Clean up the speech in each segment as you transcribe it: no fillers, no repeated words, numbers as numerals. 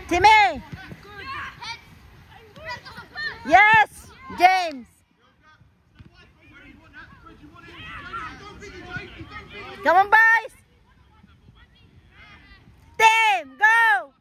Timmy! Yes! James! Come on, boys! Tim, go!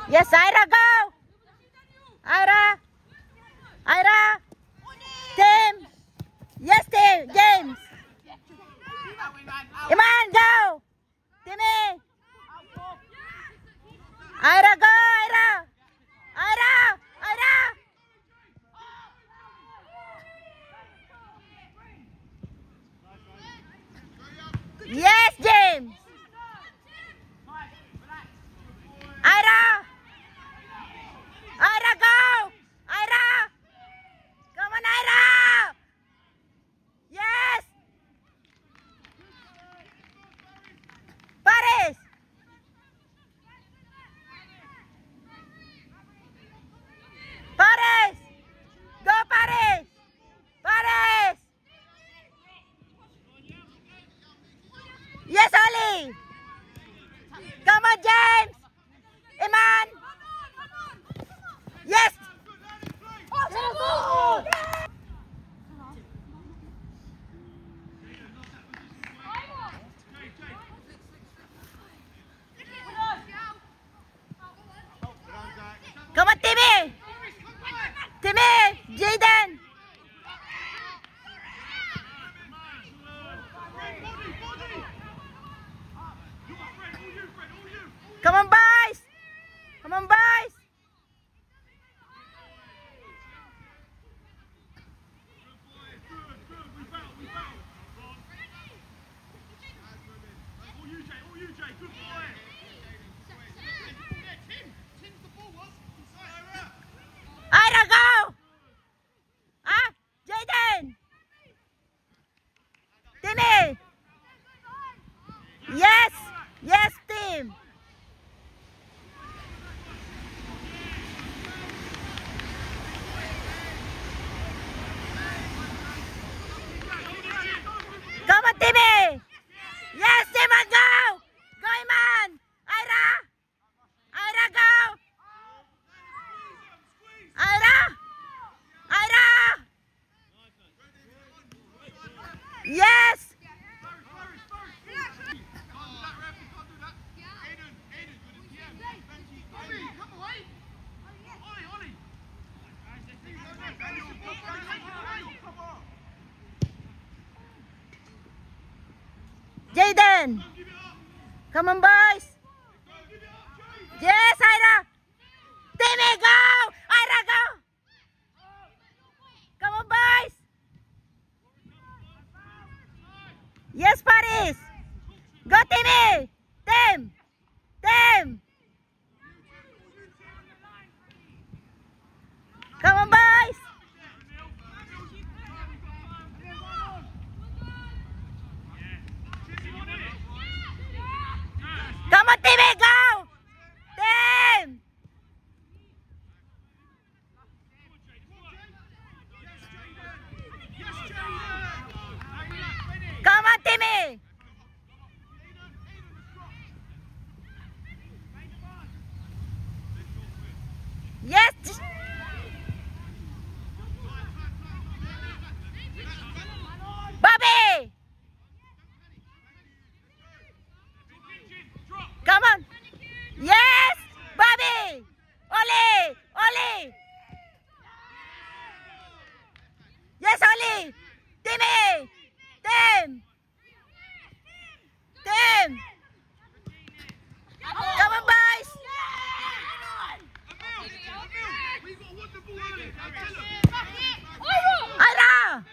Yes, Ira, go! Ira! Ira! Tim! Yes, Tim! James! Iman, go! Timmy! Ira, go! Ira! Ira! Ira! Yes, James! Ira! Ira, go! Ira! Come on, Ira! Yes! Paris! Paris! Go, Paris! Paris! Yes, Oli! Come on, James! Iman! Yes! Come on, Timmy! Timmy! Jaden! Come on, boys! Come on, boys! Ira, go! Ah, Jaden! Timmy! Yes! Yes, team! Come on, Timmy! Yes, Timmy, go! Go, Iman! Ira! Ira, go! Ira! Ira! Yes! Jaden! Come on, boys! Yes, Ira! Timmy, go! Ira, go! Come on, boys! Yes, Paris! Go, Timmy! Tim! Tim! Come on, boys! Come on, Timmy, go! Tim! Come on, Timmy! Yes! Bobby! Come on! Yes! Bobby! Oli! Oli! Yes, Oli! Timmy! Tim! Tim! Come on, boys! Ira!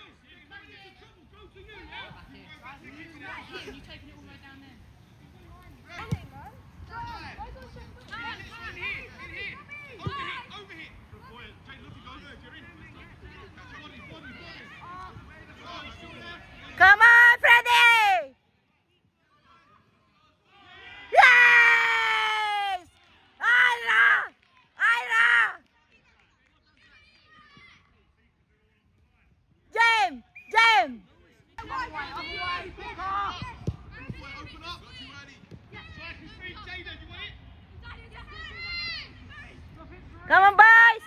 Come on, Freddy! Yes! Ira! Ira! James! James! Come on, boys!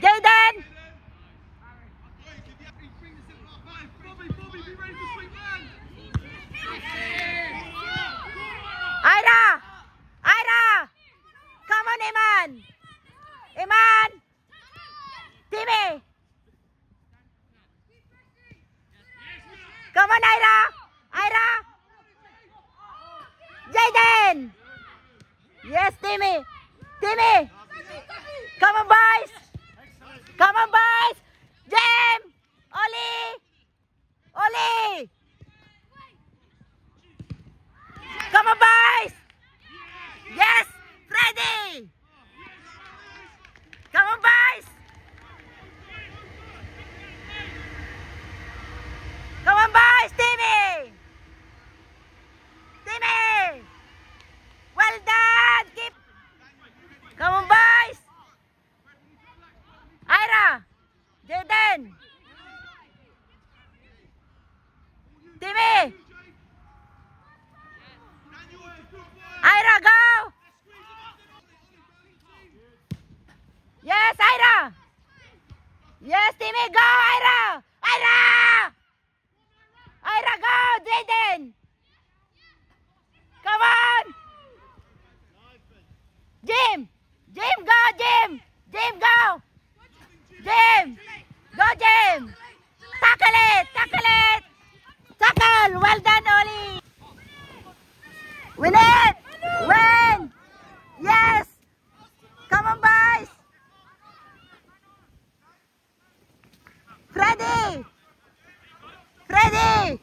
Jaden! Ira! Ira! Come on, Iman! Iman! Timmy! Come on, Ira! Ira! Jaden! Yes, Timmy! Timmy! Come on, boys! Come on, boys! Jim! Oli! Oli! Come on, boys! Yes! Freddy! Come on, boys! Come on, boys! Timmy! Timmy! Well done! Keep! Come on, boys! Ira! Jaden! Timmy! Ira, go! Yes, Ira! Yes, Timmy, go, Ira! Ira! Ira, go, Jaden! Come on! Jim! Jim, go, Jim! Jim, go! Jim! Go, Jim! Tackle it! Tackle it! Tackle! Well done, Oli! Win it! Win! Yes! Come on, boys! Freddy! Freddy!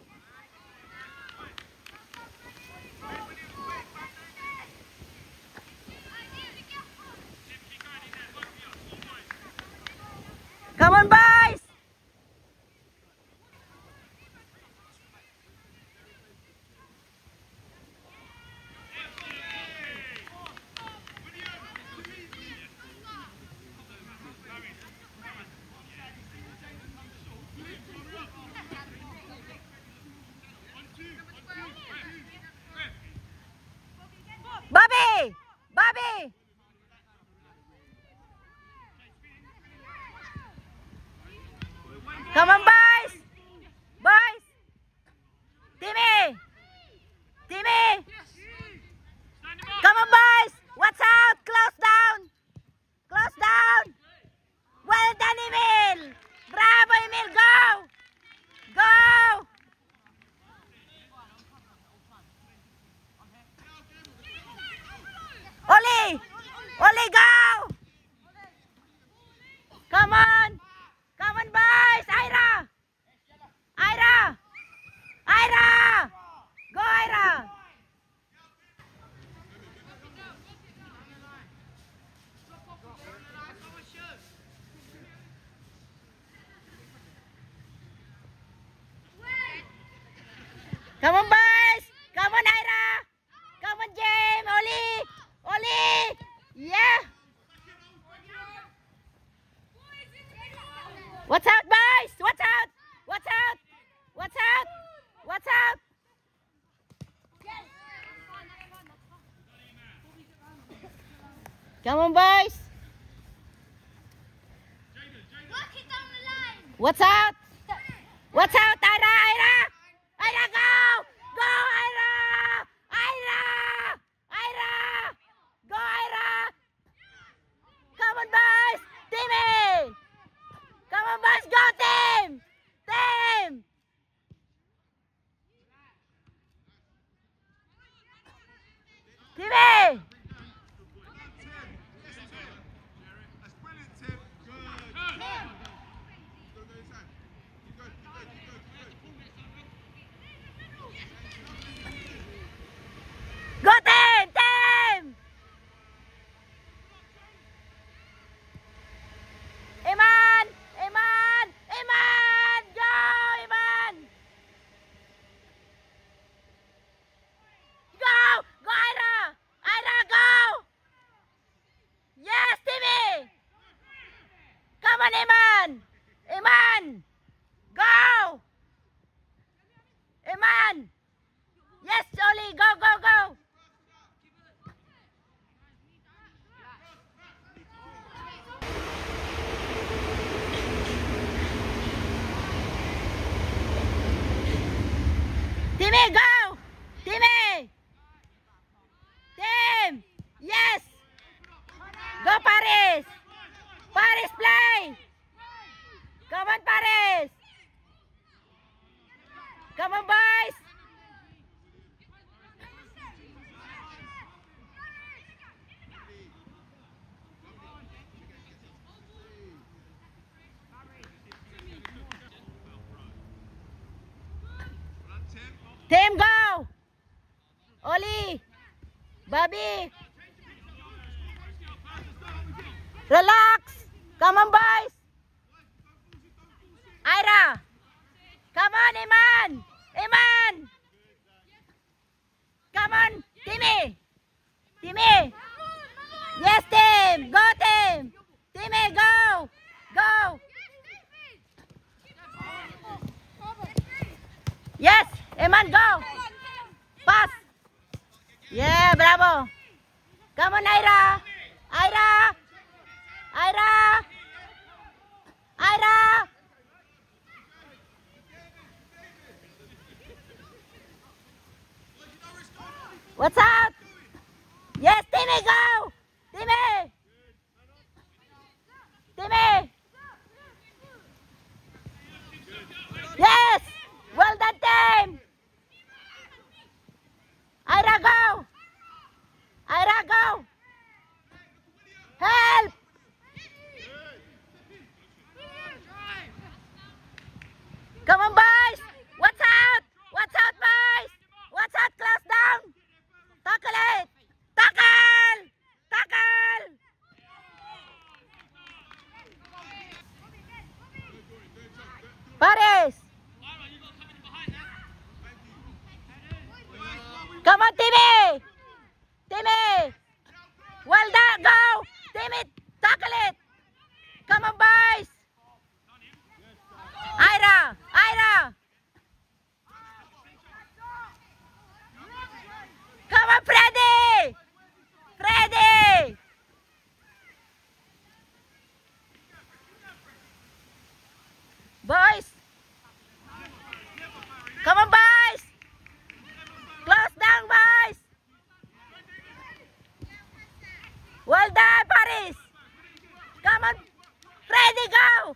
Come on, boys! Bobby! Bobby! Come on, boys! Boys! Timmy! Timmy! Come on, boys! Watch out! Close down! Close down! Well done, Emil! Bravo, Emil! Go! Go! Oli! Oli, go! Come on! Come on, boys! Ira! Ira! Ira! Go, Ira! Come on, boys! Come on, Ira! Come on, James! Oli! Oli! Yeah! Watch out, boys! Watch out! Watch out! Watch out! Watch out! Come on, boys! Watch out! Watch out, Ira! Ira! Ira, go! Go, Ira! Ira! Ira! Go, Ira! Come on, boys! Timmy! Come on, boys! Go, team! Team! Timmy! Timmy, go! Timmy! Tim! Yes! Go, Paris! Paris, play! Come on, Paris! Come on, boys! Tim, go! Oli! Bobby! Relax! Come on, boys! Ira! Come on, Iman! Iman! Come on, Timmy! Timmy! Yes, Tim! Go, Tim! Timmy, go! Go! Yes! Iman, go! Pass! Yeah, bravo! Come on, Ira! Ira! Ira! Ira! What's up? Yes, Timmy, go! Timmy! Timmy! Yes! Well done, Tim! Ira, go! Ira, go! Help! Come on, boys! Watch out! Watch out, boys! Watch out, close down! Tackle it! Tackle! Tackle! Paris! Come on, Timmy! Timmy! Well done, go! Timmy, tackle it! Come on, boys! Ira! Ira! Come on, Freddy! Freddy! Boys! Come on, boys! Close down, boys! Well done, Paris! Come on, Freddy, go!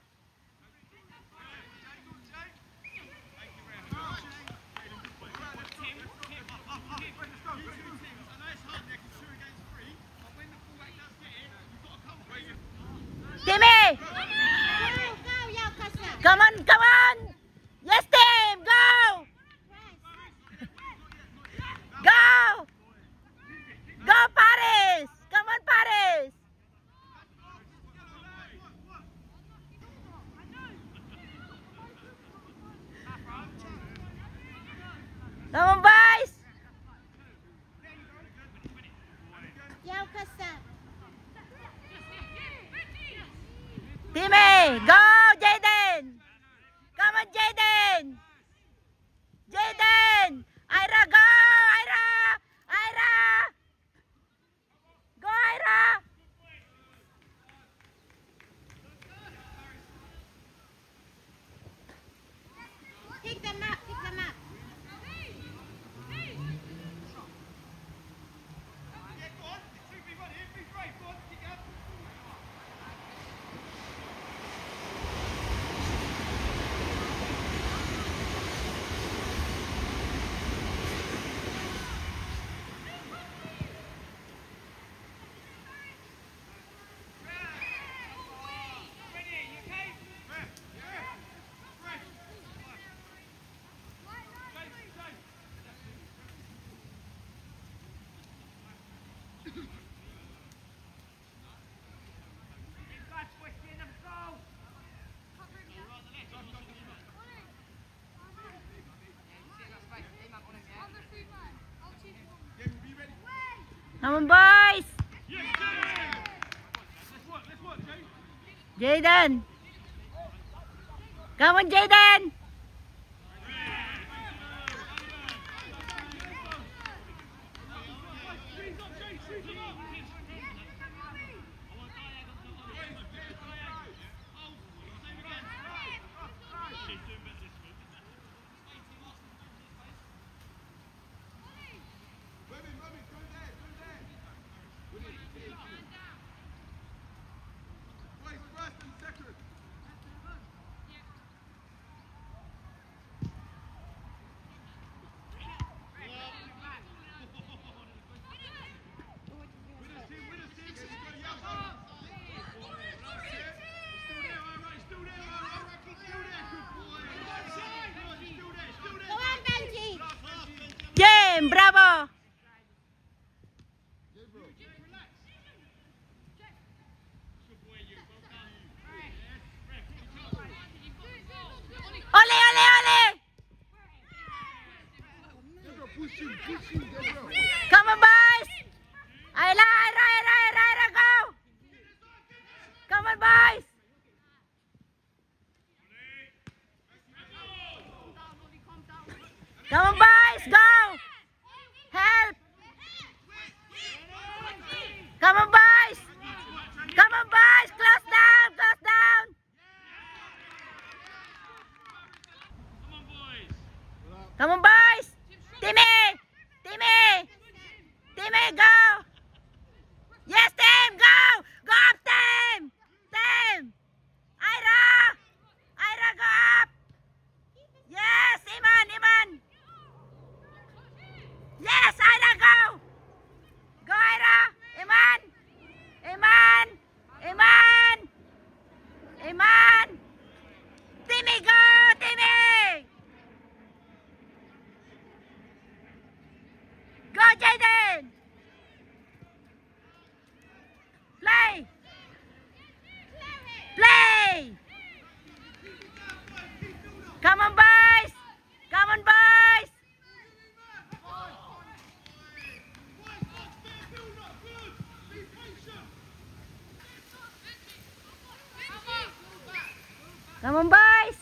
Timmy! Come on, come on! Yes, Tim, go! Go! Go, Paris! Come on, Paris! Come on, boys! Timmy, go, Jaden! Come on, Jaden! Jaden! Ira, go! Ira! Ira! Go, Ira! Pick them up, pick them up. Come on, boys! Jaden! Come on, Jaden! Tim, bravo! Ole, ole, ole! Come on, boys! Ira, go! Come on, boys! Come on, boys, go! Help! Come on, boys! Come on, boys! Close down! Close down! Come on, boys! Timmy! Timmy! Timmy, go! Yes, Tim, go! Go up, Tim! Tim! Ira! Ira, go up! Yes, Iman, Iman! Yes, Ira, go! Go, Ira! Iman! Iman! Iman! Iman! Timmy, go! Timmy! Go, Jaden! Play! Play! Come on, boys! Come on, boys! Come on, boys!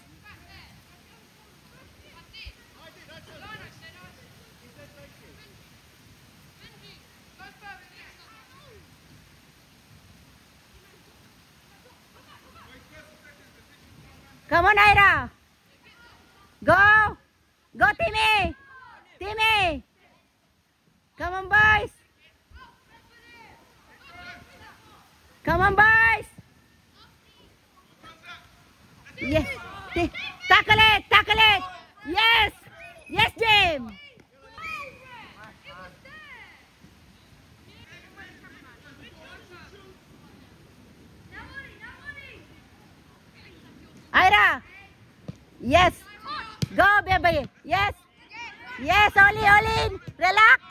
Come on, Ira! Go! Go, Timmy! Timmy! Come on, boys! Come on, boys! Yes! Tackle it! Tackle it! Yes! Yes, Jim! Ira! Yes! Go, baby! Yes! Yes, Oli! Relax!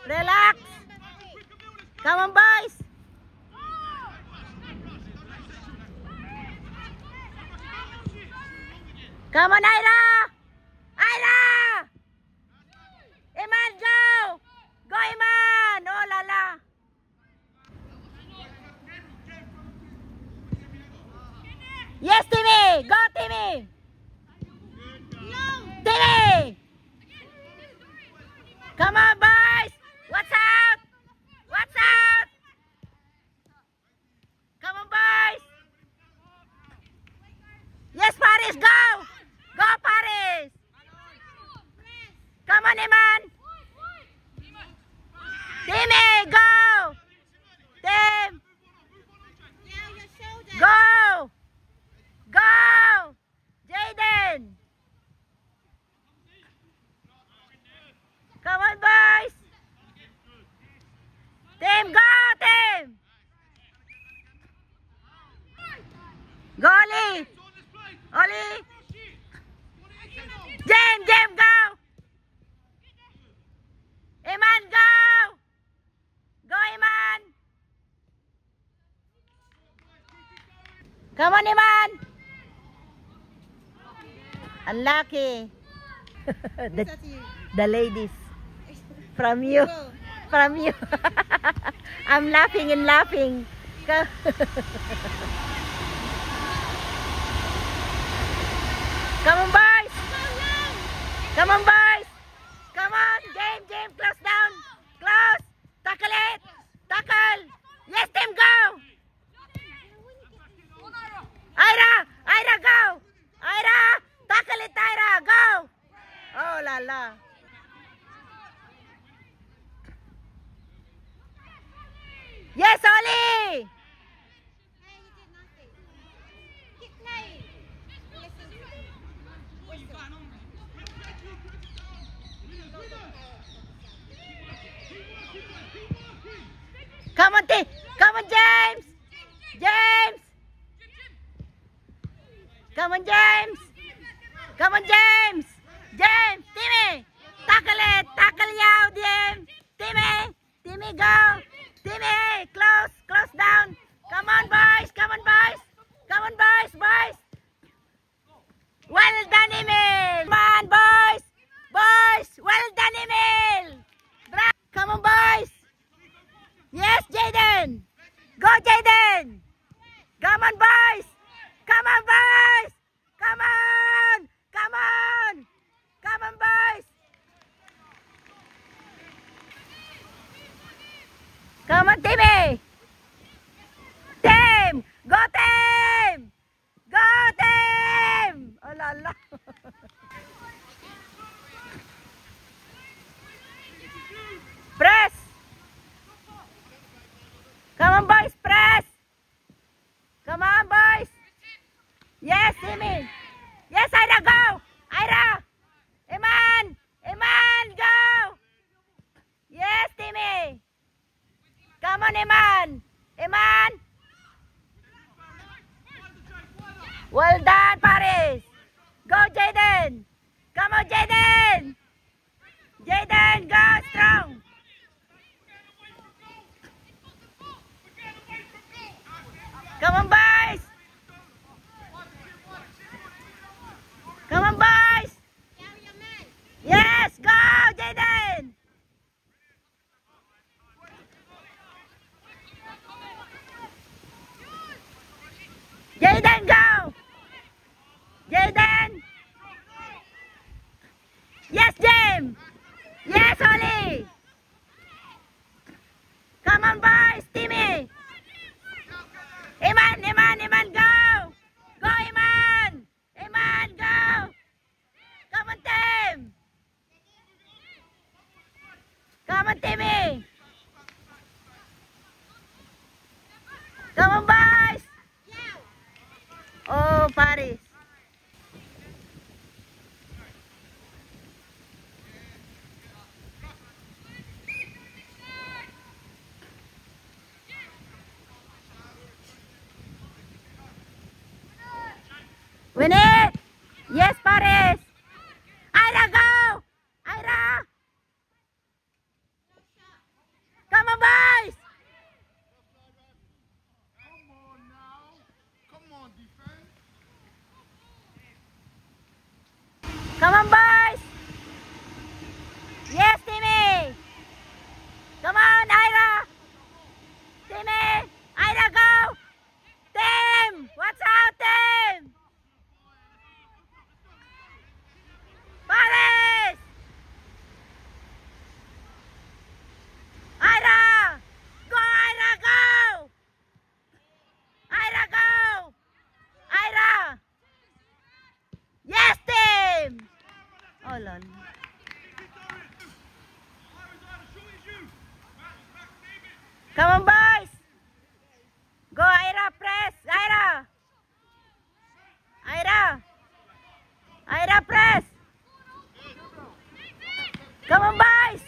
Relax! Come on, boys! Come on, Ira! Ira! Iman, go! Go, Iman! Oh, la la! Yes, Timmy! Go, Timmy! Timmy! Come on, boys! Watch out! Watch out! Come on, boys! Yes, Paris, go! Go, Paris! Come on, Iman! Timmy, go! Tim! Go! Go! Jaden! Come on, boys! Tim, go! Tim! Go, Oli! Oli! Jem, go! Iman, go! Go, Iman! Come on, Iman! Unlucky. the ladies. From you. From you. I'm laughing and laughing. Go. Come on, boys. Come on, boys. Come on. James, close down. Close. Tackle it. Tackle. Yes, Tim, go. Ira, go. Ira, tackle it, Ira. Go. Oh, la la. Yes, Oli. Come on, come on, James. James. Come on, James. Come on, James. James, Timmy. Tackle Tackle it. Tackle yaw, Jim. Timmy. Timmy, go. Timmy, close. Close down. Come on, boys. Come on, boys. Come on, boys. Boys. Well done, Emil. Come on, boys. Boys. Well done, Emil. Come on, boys. Yes, Jaden. Go, Jaden. Come on, boys. Come on, boys. Come on. Come on. Come on, boys. Come on, Timmy. Team. Go, team. Go, team. Oh, la, la. Press. Come on, boys. Press. Come on, boys. Yes, Timmy. Yes, Ira, go. Ira. Eman. Eman, go. Yes, Timmy. Come on, Eman. Eman. Well done, Paris. Go, Jaden. Come on, Jaden. Jaden, go strong. Come on, boys. Come on, boys. Yes, go, Jaden. Jaden, go. Jaden. Yes, James. Yes, Holly. Come on, boys. Timmy. Iman, Iman, Iman, go. Go, Iman. Iman, go. Come on, Tim. Come on, Timmy. Come on, boys. Oh, Paris. Win it! Yes, Paris! Ira, go! Ira! Come on, boys! Come on now. Come on, defense. Come on, boys! Yes, Timmy! Come on, Ira! Timmy! Ira, go! Tim! Watch out, Tim! Paris! Ira! Go, Ira, go! Ira, go! Ira! Yes, Tim! Oh, lol. Come on, boys! Go, Ira, press! Ira! Ira! Ira, press! Come on, boys!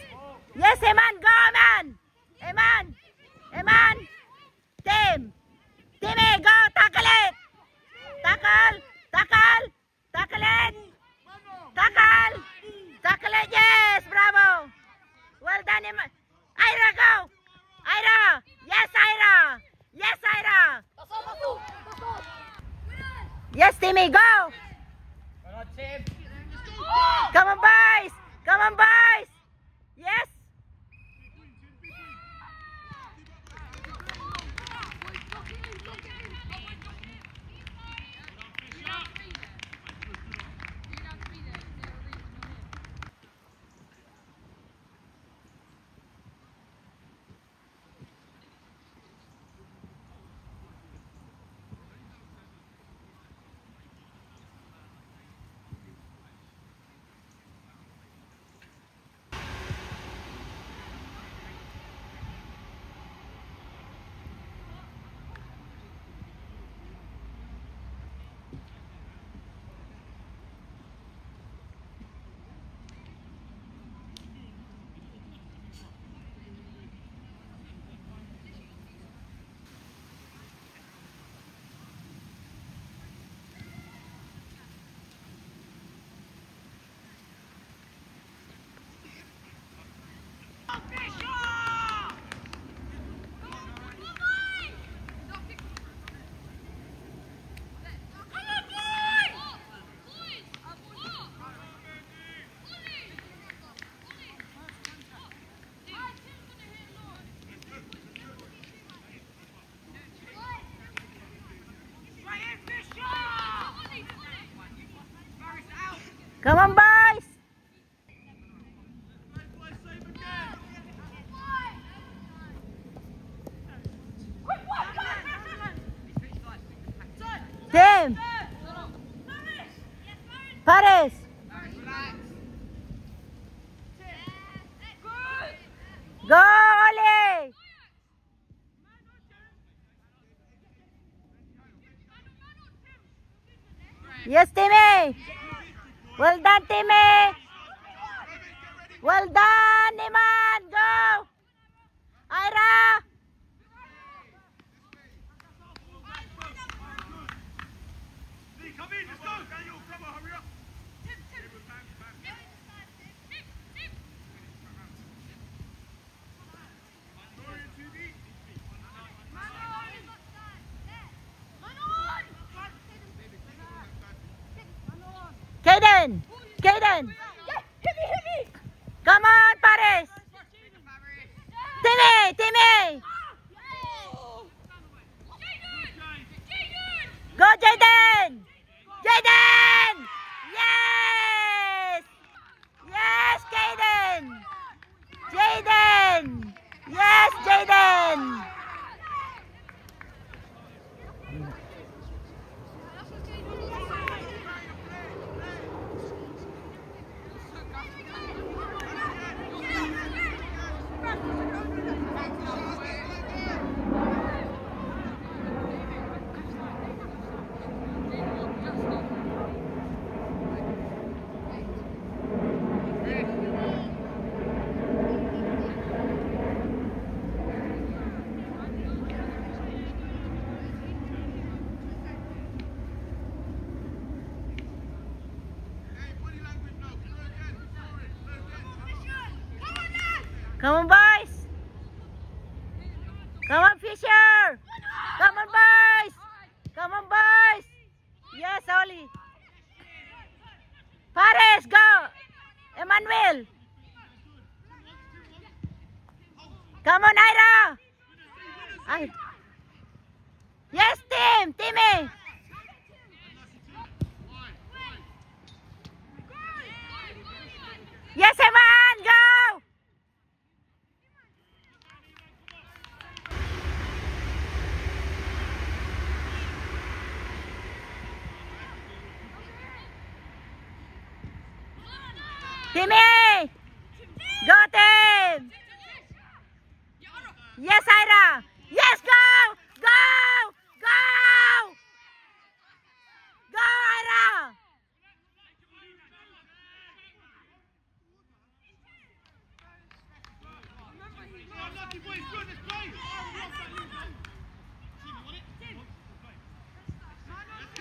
Yes, Eman, go, Eman! Eman! Eman! Tim! Timmy, go! Tackle it! Tackle! Tackle! Tackle it! Tackle! Tackle it! Yes! Bravo! Well done, Eman! Ira, go! Ira! Yes, Ira! Yes, Ira! Yes, Timmy, go! Come on, boys! Come on, boys! Yes! Come on, boys. Tim. Paris. Go, Oli. Yes, Timmy. Well done, Timmy. Well done, Iman. Go. Ira. Come in, let's go. Daniel, come on, hurry up. Kaden. Kaden. Come on, Paris. Timmy. Timmy. Go, Jaden. Jaden. Yes. Yes, Kaden. Jaden. Yes, Jaden. Come on, boys. Come on, Fisher. Come on, boys. Come on, boys. Yes, Oli. Paris, go. Emmanuel. Come on, Ira. Yes, Tim. Timmy. Yes, Eman. Go. Timmy! Go, Tim! Yes, Ira! Yes, go! Go! Go! Go, Ira!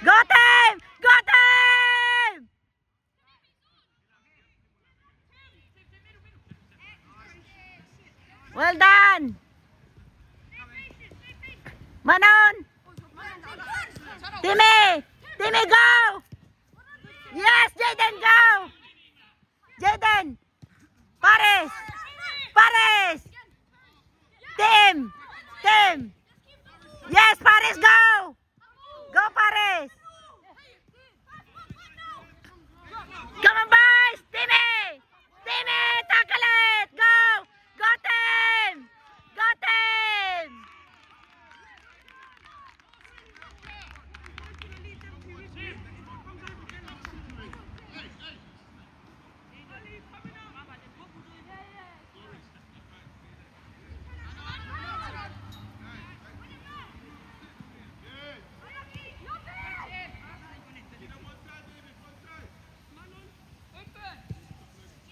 Go, Tim! Go, Tim! Well done! Manon! Timmy! Timmy, go! Yes, Jaden, go! Jaden! Paris! Paris! Tim! Tim! Yes, Paris, go! Go, Paris! Come on, boys! Timmy! Timmy, tackle it! Go! Go, Tim! Go, Tim!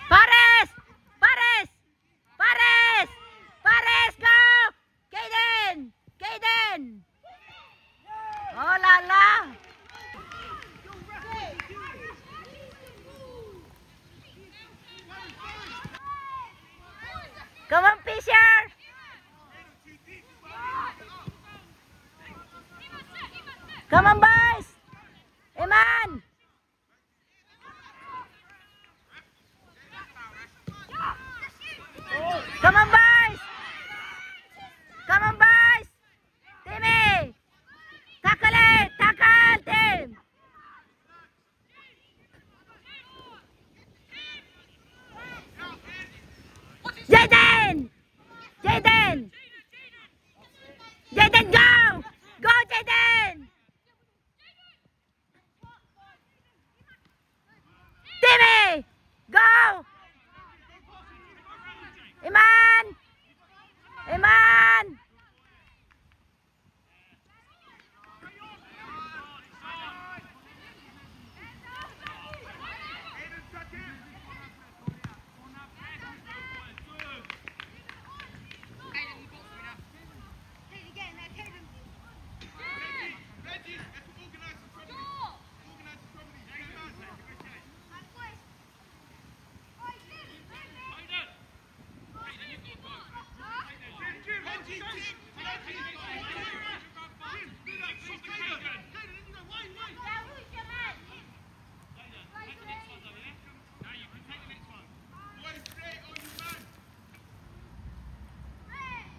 Paris! Paris! Paris! Paris, go! Kaden! Kaden! Oh la la! Come on, Fisher! Come on, boys! Iman! Come on, boys! Come on, boys! Timmy! Tackle it! Tackle, Tim!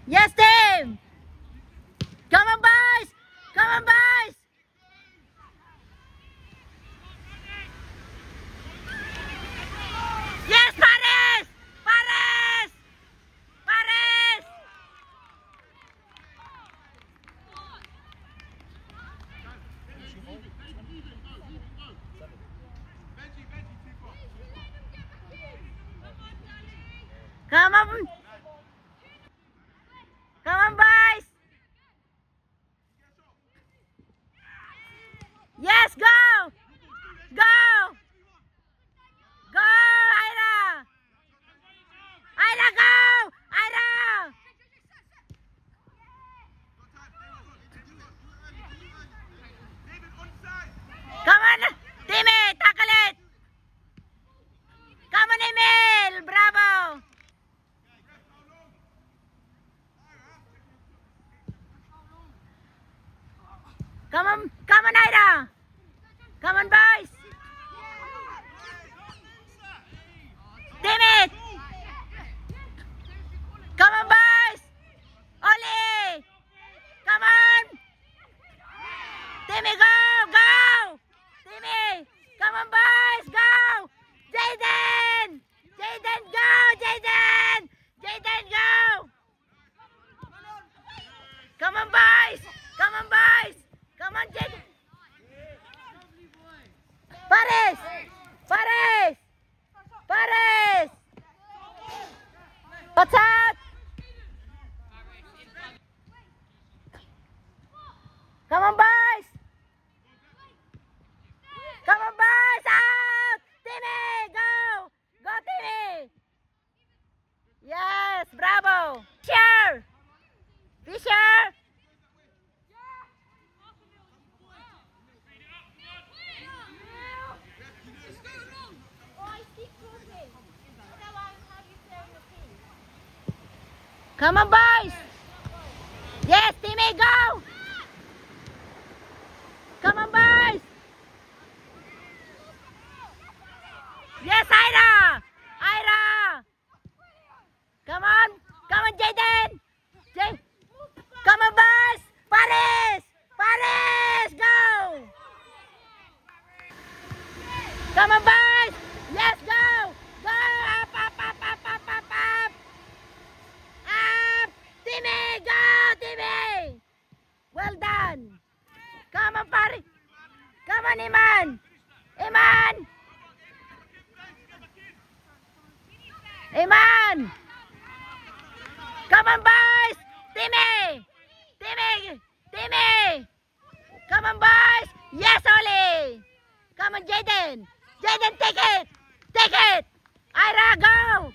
Yes, team! Come on, boys! Come on, boys! Yes, Paris! Paris! Paris! Come on! Come on, boys! Yes, go! Go! Go, Ira! Ira, go! Ira! Come on, Timmy, tackle it! Come on, Emil! Bravo! Come on, Ira! Come on, boys! Timmy! Come on, boys! Oli! Come on! Timmy, go! Go! Timmy! Come on, boys! Go! Jaden! Jaden, go! Jaden! Jaden, go! Come on, boys! Come on, boys! Come on, Jaden! Paris! Paris! Paris! What's up? Come on, boys! Come on, boys! Out! Timmy! Go! Go, Timmy! Yes! Bravo! Fisher! Fisher! Come on, boys! Yes, Timmy, go! Come on, boys! Yes, Ira! Ira! Come on! Come on, Jaden! Come on, boys! Paris! Paris! Go! Come on, boys! Yes, go! Go! Up, up, up, up, up, up, up! Up! Timmy! Go, Timmy! Well done! Come on, Paris! Come on, Iman! Iman! Iman! Come on, boys! Timmy! Timmy! Timmy! Come on, boys! Yes, Oli! Come on, Jaden! Jaden, take it! Take it! Ira, go!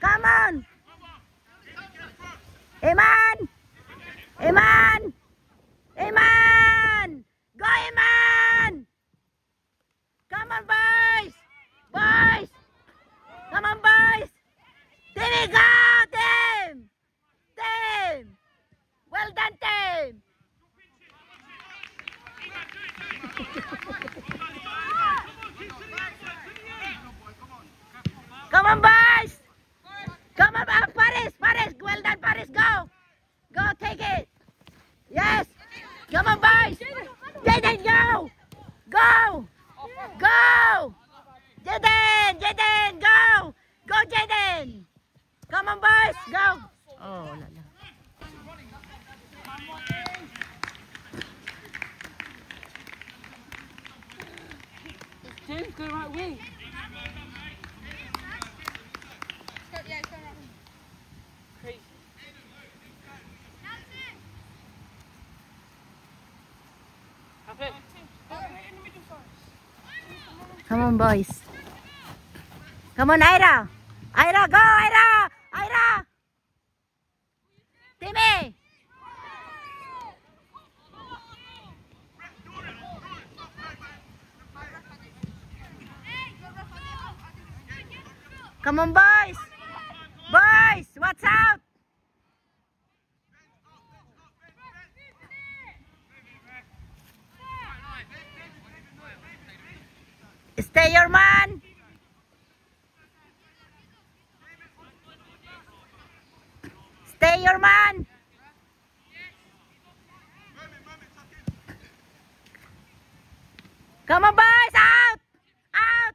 Come on! Iman! Iman! Iman! Go, Iman! Come on, boys! Boys! Come on, boys! Timmy, go! Team! Team! Well done, team! Come on, boys! Come on, Paris! Paris! Well done, Paris! Go! Go, take it! Yes! Come on, boys! Jaden, go! Go! Go! Jaden! Jaden, go! Go, Jaden! Come on, boys! Go! Oh, la, la. James, go right wing. Crazy. Have it. Come on, boys. Come on, Ira! Ira, go, Ira! Ira! Timmy! Come on, boys! Boys, watch out! Stay your man! Come on, boys! Out! Out!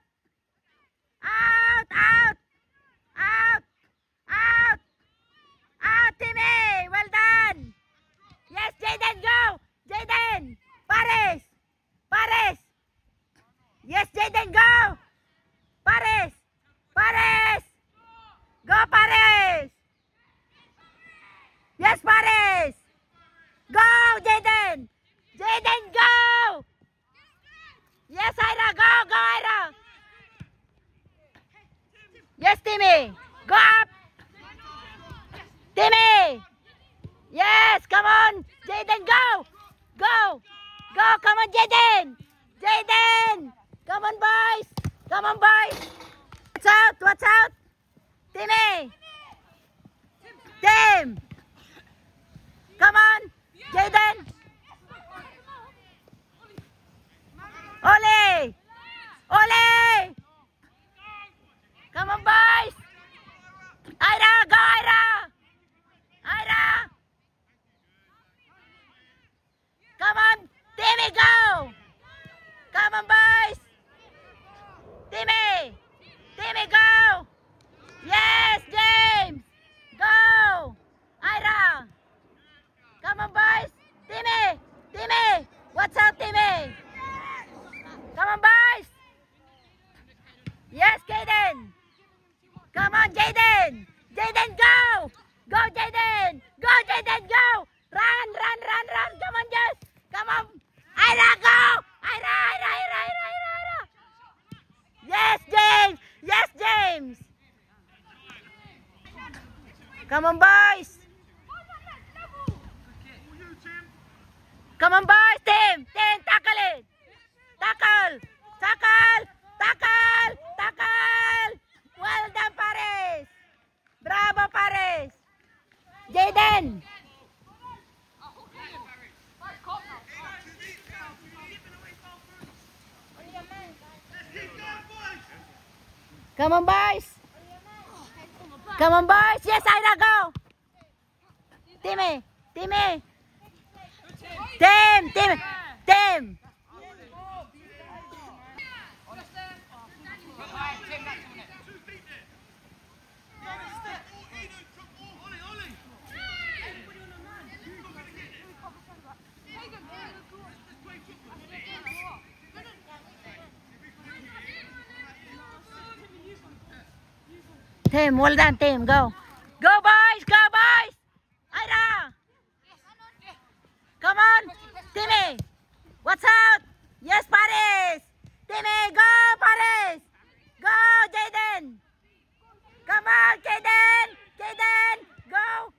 Out! Out! Out! Out! Out, Timmy! Well done! Yes, Jaden, go! Jaden! Paris! Paris! Yes, Jaden, go! Paris! Paris! Go, Paris! Yes, Paris! Go, Jaden! Jaden, go! Yes, Ira, go! Go, Ira! Yes, Timmy! Go up! Timmy! Yes, come on! Jaden, go! Go! Go! Come on, Jaden! Jaden! Come on, boys! Come on, boys! Watch out! Watch out! Timmy! Tim! Come on! Jaden! Ole! Ole! Come on, boys! Ira! Go, Ira! Ira! Come on! Timmy, go! Come on, boys! Timmy! Timmy, go! Yes, James! Go! Ira! Come on, boys! Timmy! Timmy! What's up, Timmy? Come on, boys! Yes, Jaden! Come on, Jaden! Jaden, go! Go, Jaden! Go, Jaden, go! Run, run, run, run! Come on, Jess! Come on! Ira, go! Ira, Ira, Ira, Ira, Ira, Ira! Yes, James! Yes, James! Come on, boys! Come on, boys! Tim! Tim, tackle it! Tackle! Tackle! Tackle! Tackle! Well done, Paris! Bravo, Paris! Jaden! Come on, boys! Come on, boys! Yes, Ira, go! Timmy! Timmy! Tim! Tim! Tim! Tim, well done, Tim. Go. Go, boys. Go, boys. Ira. Come on. Timmy. What's up? Yes, Paris. Timmy, go, Paris. Go, Jaden. Come on, Jaden. Jaden, go.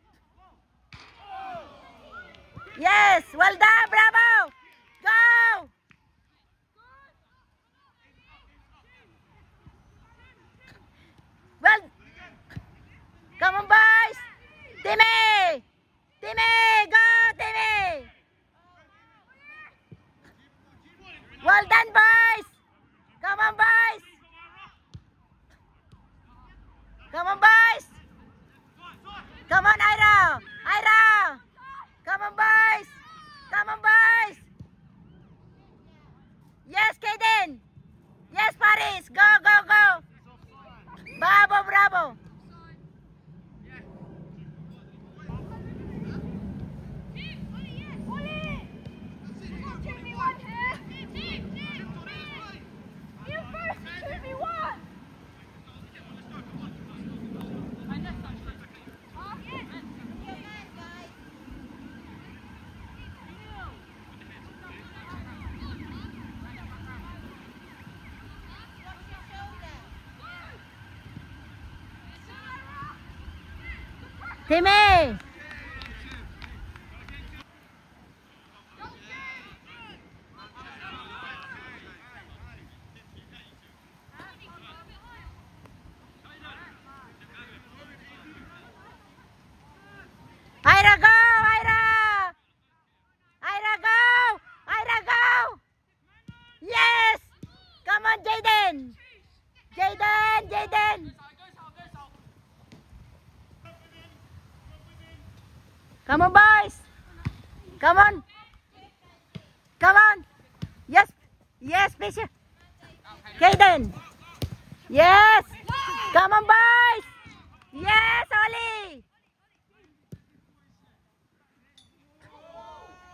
Yes, well done. Bravo. Go. Well, come on, boys. Timmy. Timmy, go, Timmy. Well done, boys. Come on, boys. Come on, boys. Come on, Ira. Ira. Come on, boys. Come on, boys. Yes, Kaden. Yes, Paris. Go, go, go. Bravo, bravo. Timmy! Ira, go! Ira! Ira, go! Ira, go! Yes! Come on, Jaden! Jaden! Jaden! Come on, boys! Come on! Come on! Yes! Yes, Fisher. Kaden. Yes. Come on, boys. Yes, Oli.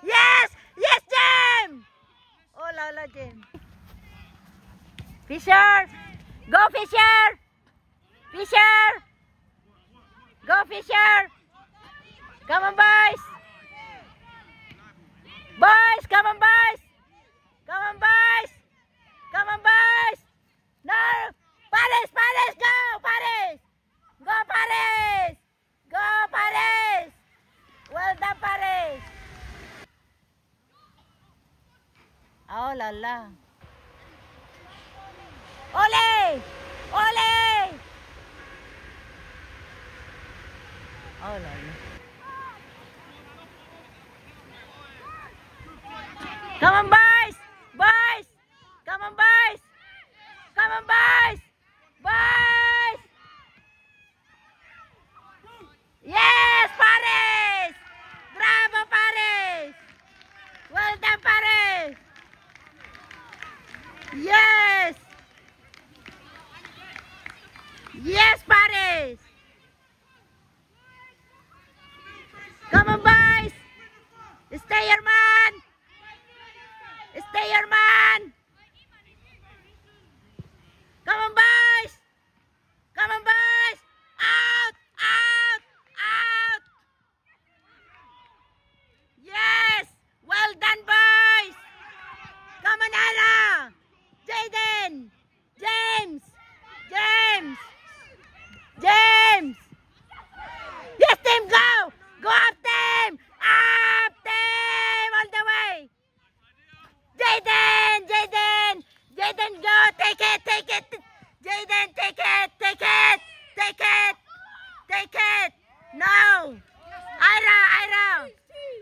Yes. Yes, Jim. Oh, la, Jim. Fisher. Go, Fisher. Fisher. Go, Fisher. Come on, boys. Boys, come on, boys. Come on, boys. Come on, boys. No. Paris, Paris, go, Paris. Go, Paris. Go, Paris. Well done, Paris. Oh, la, la. Ole. Ole. Oh, la, la. Come on, boys! Boys! Come on, boys! Come on, boys! Boys! Yes, Paris! Bravo, Paris! Well done, Paris! Yes! Yes, Paris! Come on, boys! Stay your man! Stay your man! Come on, boys! Come on, boys! Out! Out! Out! Yes! Well done, boys! Come on, Ira! Jaden! James! James! James! Yes, team, go! Go up, team! Up, team! All the way! Jaden! Jaden! Jaden, go! Take it! Take it! Jaden, take it! Take it! Take it! Take it! No! Ira! Ira!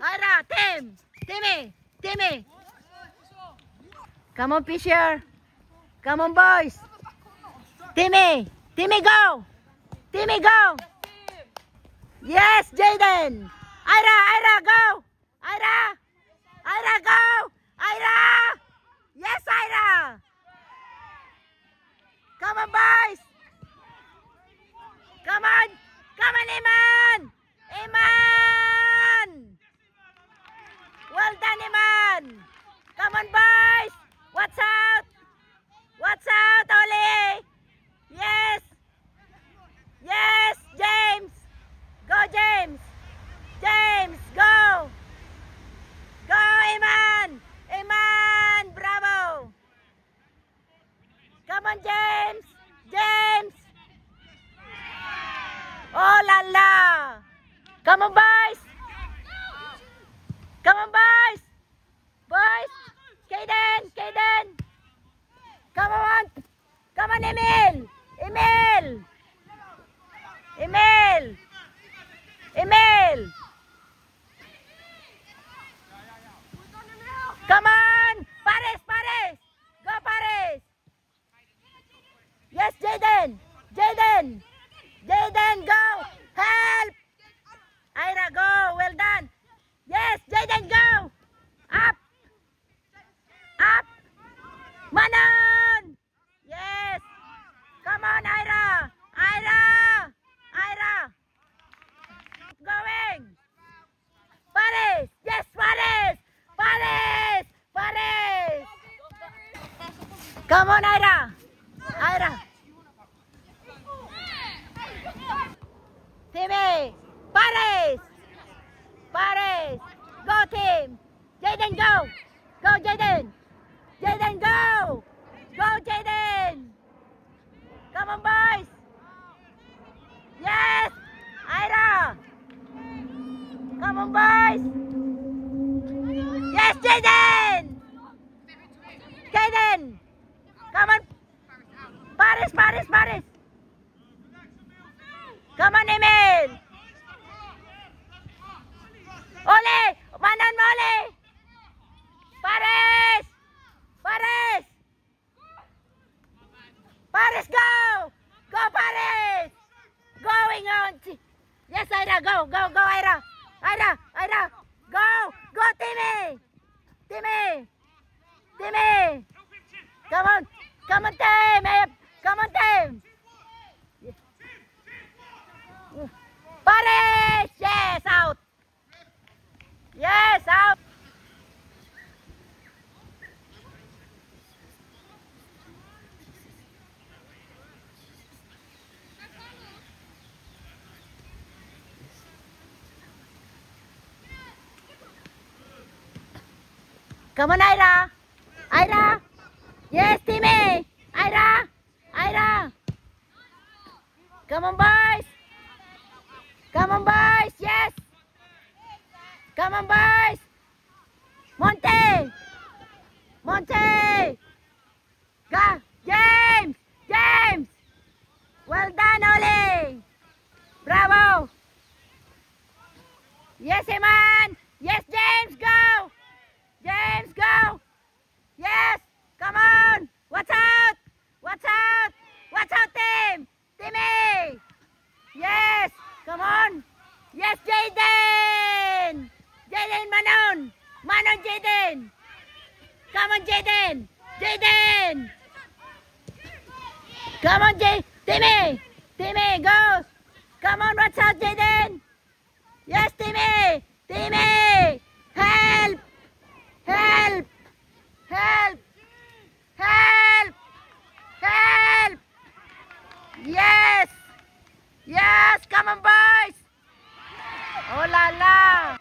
Ira! Tim! Timmy! Timmy! Come on, Fisher! Come on, boys! Timmy! Timmy, go! Timmy, go! Yes, Jaden! Ira! Ira, go! Ira! Ira, go! Ira! Yes, Ira! Come on, boys! Come on! Come on, Iman! Iman! Well done, Iman! Come on, boys! Watch out! Watch out, Oli! Yes! Yes, James! Go, James! James, go! Go, Iman! Iman! Bravo! Come on, James! James! Oh, la, la! Come on, boys! Come on, boys! Boys! Kaden! Kaden! Come on! Come on, Emil! Emil! Emil! Emil! Come on! Paris! Paris! Go, Paris! Yes, Jaden! Jaden! Jaden, go! Help! Ira, go! Well done! Yes, Jaden, go! Up! Up! Manon! Yes! Come on, Ira! Ira! Ira! Going! Paris! Yes, Paris! Paris! Paris! Come on, Ira! Ira! Timmy! Paris! Paris! Go, team! Jaden, go! Go, Jaden! Jaden, go! Go, Jaden! Come on, boys! Yes! Ira! Come on, boys! Yes, Jaden! Jaden! Come on! Paris, Paris, Paris! Come on, Emil! Ole! Manon mo, Ole! Paris! Paris! Paris, go! Go, Paris! Going on! Yes, Ira, go! Go, go, Ira! Ira! Ira! Go! Go, Timmy! Timmy! Timmy! Come on. Come on, team. Come on, team. Paris. Yes, out. Yes, out. Come on, Ira. Ira. Yes, Timmy. Ira. Ira. Come on, boys. Come on, boys. Yes. Come on, boys. Monte. Monte. Go. James. James. Well done, Oli. Bravo. Yes, Eman. Yes, James. Go. James, go! Yes! Come on! Watch out! Watch out! Watch out, team! Timmy! Yes! Come on! Yes, Jaden! Jaden, Manon! Manon, Jaden! Come on, Jaden! Jaden! Come on, Timmy! Timmy, go! Come on, watch out, Jaden! Yes, Timmy! Timmy! Help! Help! Help! Help! Help! Yes! Yes! Come on, boys! Oh la la!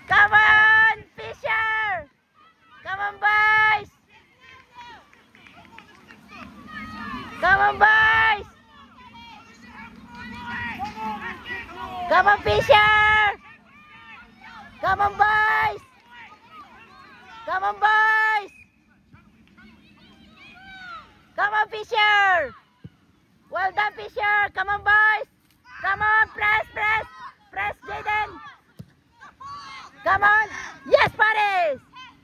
Come on, Fisher! Come on, boys! Come on, boys! Come on, Fisher! Come on, boys! Come on, boys! Come on, Fisher! Well done, Fisher! Come on, boys! Come on, press, press! Press, Jaden! Come on! Yes, Paris!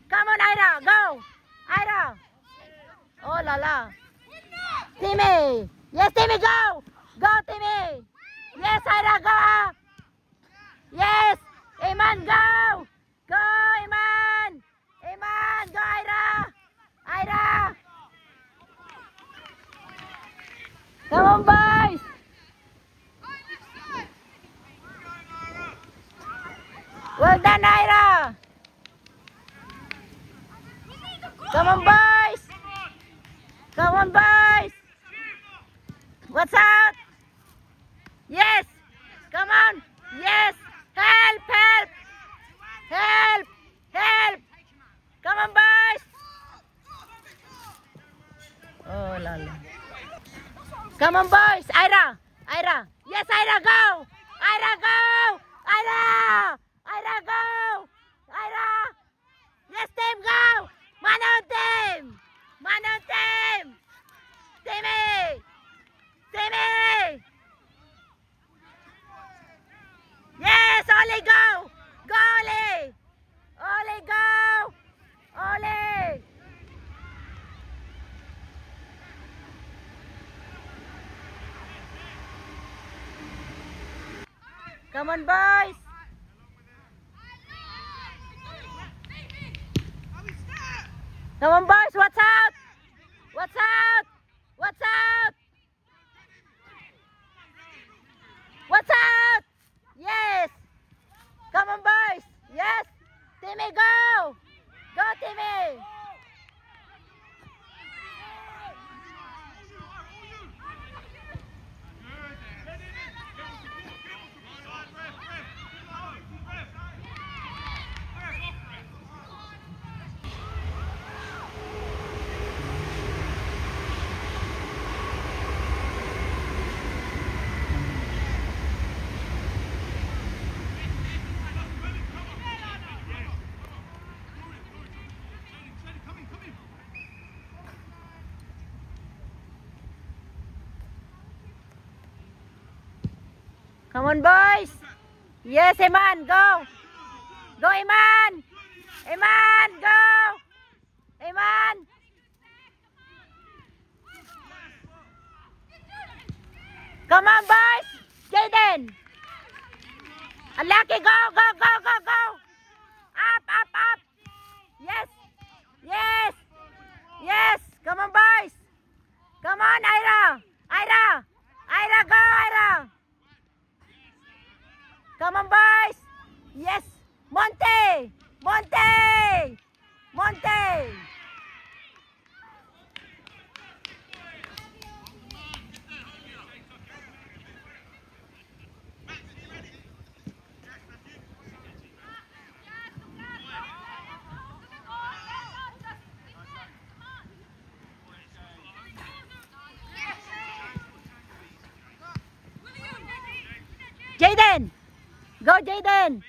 Come on, Ira! Go! Ira! Oh, la la! Timmy! Yes, Timmy, go! Go, Timmy! Yes, Ira, go! Yes! Eman, go! Go, Eman! Eman, go, Ira! Ira! Come on, boys! Well done, Ira! Come on, boys! Come on, boys! What's out? Yes! Come on! Yes! Help! Help! Help! Help! Come on, boys! Oh, la la. Come on, boys! Ira! Ira! Yes, Ira, go! Ira, go! Ira! Ira, go! Ira! Yes, team, go! Man on team! Man on team! Timmy! Timmy! Yes, Oli, go! Go, Oli! Oli, go! Oli! Come on, boys! Come on, boys! Watch out! Watch out! Watch out! Watch out! Yes! Come on, boys! Yes! Timmy, go! Go, Timmy! Come on, boys! Yes, Eman, go! Go, Eman! Eman, go! Eman! Come on, boys! Jaden! Unlucky, go, go, go, go, go! Up, up, up! Yes! Yes. Come on, boys. Come on, Ira. Ira. Ira, go, Ira. Come on, boys. Yes. Monte. Monte. Monte. Jaden. Go, Jaden.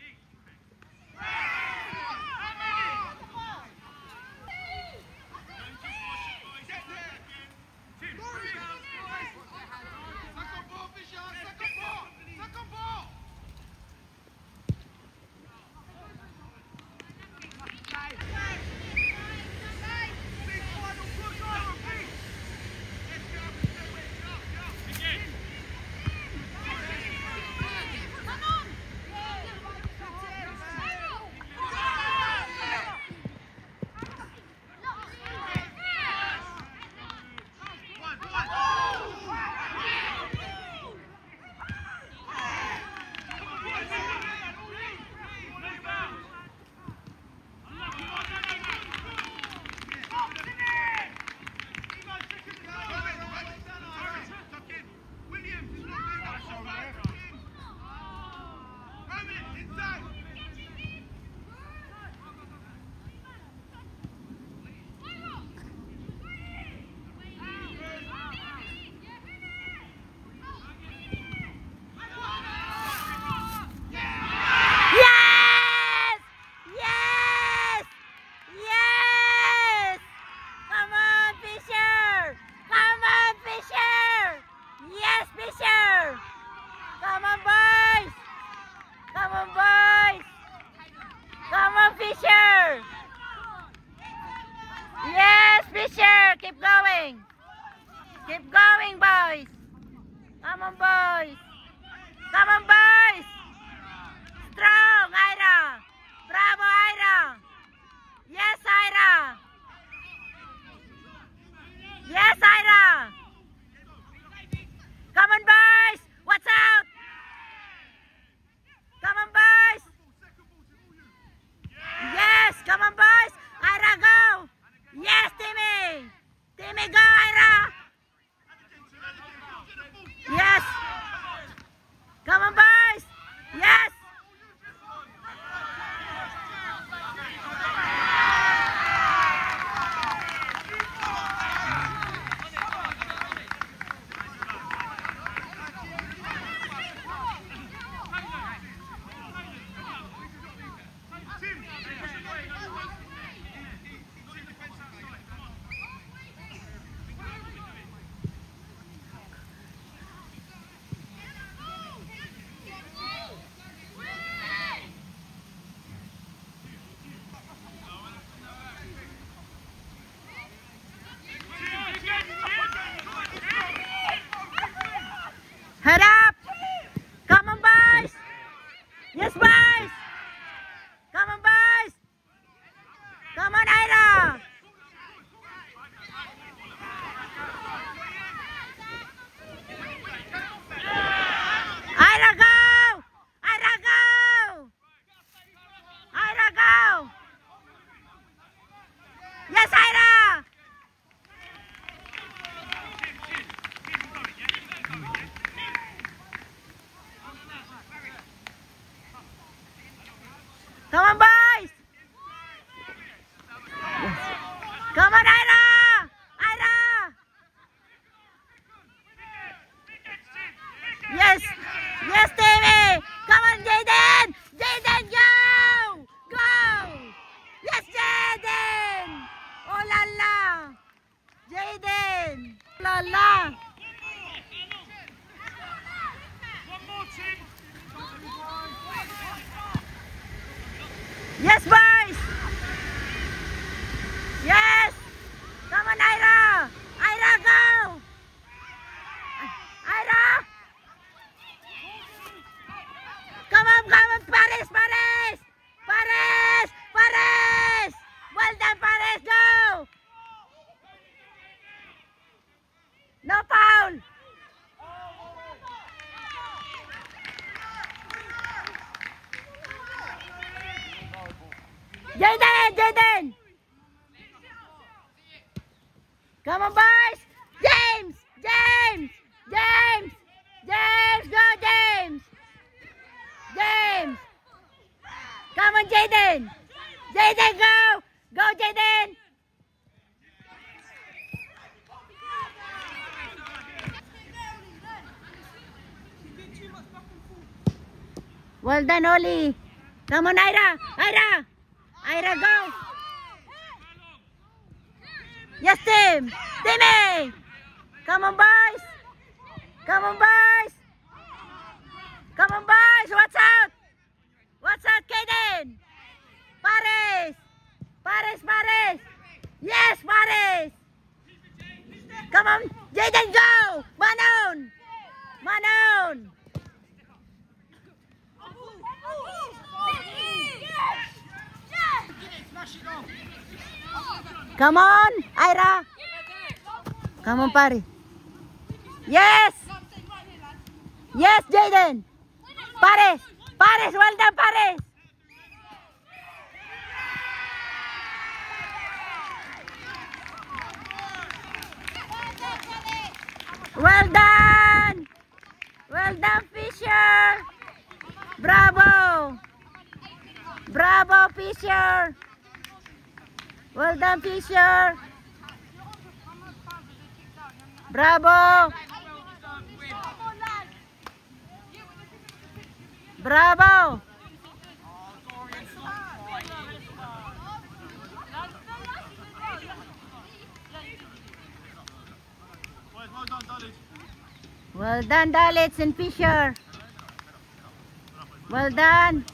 Keep going, boys. Come on, boys. Come on, boys. Strong, Ira. Bravo, Ira. Yes, Ira. Yes, Ira. Come on, boys. Watch out. Come on, boys. Yes, come on, boys. Ira, go. Yes, Timmy. Timmy, go, Ira. Yes. Come on, boys. Yes. Head up! Come on, boys! Yes, boys! Come on, boys! Come on, Ira! Ira, go! Ira, go! Ira, go! Yes, Ira! Come on, boys! Yes. Come on, Ira! Ira! Yes! Yes, Timmy! Come on, Jaden! Jaden, go! Go! Yes, Jaden! Oh la la! Jaden! La la! Yes, boys! Yes! Come on, Ira! Ira, go! Ira! Come on, Paris, Paris! Paris! Paris! Well done, Paris, go! Jaden, Jaden. Come on, boys. James, James, James, James, go, James. James. Come on, Jaden. Jaden, go. Go, Jaden. Well done, Oli. Come on, Ira. Ira. Ira, go. Yes, Tim. Timmy. Come on, boys. Come on, boys. Come on, boys. Watch out. Watch out, Kaden. Paris. Paris, Paris. Yes, Paris. Come on. Jaden, go. Manon. Manon. Come on, Ira. Come on, Paris. Yes. Yes, Jaden. Paris. Paris, well done, Paris. Well done. Well done, Fisher. Bravo. Bravo, Fisher. Well done, Fisher. Bravo. Bravo. Well done, Dalitz and Fisher. Well done.